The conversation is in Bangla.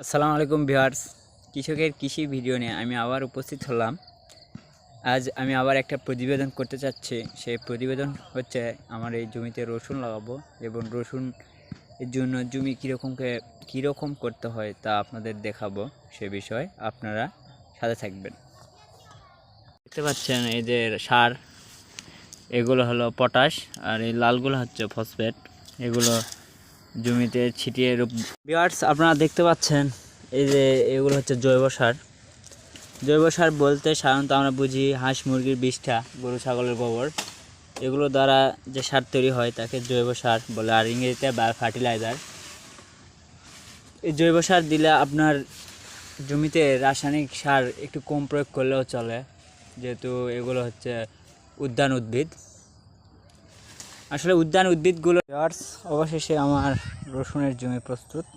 আসসালামু আলাইকুম ভিউয়ার্স, কৃষকের কৃষি ভিডিও নিয়ে আমি আবার উপস্থিত হলাম। আজ আমি আবার একটা প্রতিবেদন করতে চাচ্ছি। সেই প্রতিবেদন হচ্ছে আমার এই জমিতে রসুন লাগাবো এবং রসুন এর জন্য জমি কীরকম করতে হয় তা আপনাদের দেখাবো। সে বিষয়ে আপনারা সাথে থাকবেন। দেখতে পাচ্ছেন এই যে সার, এগুলো হলো পটাশ, আর এই লালগুলো হচ্ছে ফসফেট। এগুলো জমিতে ছিটিয়ে ভিউয়ার্স আপনারা দেখতে পাচ্ছেন এই যে এগুলো হচ্ছে জৈব সার। জৈব সার বলতে সাধারণত আমরা বুঝি হাঁস মুরগির বিষ্ঠা, গরু ছাগলের গোবর, এগুলো দ্বারা যে সার তৈরি হয় তাকে জৈব সার বলে, আর ইংরেজিতে ফার্টিলাইজার। এই জৈব সার দিলে আপনার জমিতে রাসায়নিক সার একটু কম প্রয়োগ করলেও চলে, যেহেতু এগুলো হচ্ছে উদ্যান উদ্ভিদ। আসলে উদ্যান উদ্ভিদগুলো। অবশেষে আমার রসুনের জমি প্রস্তুত।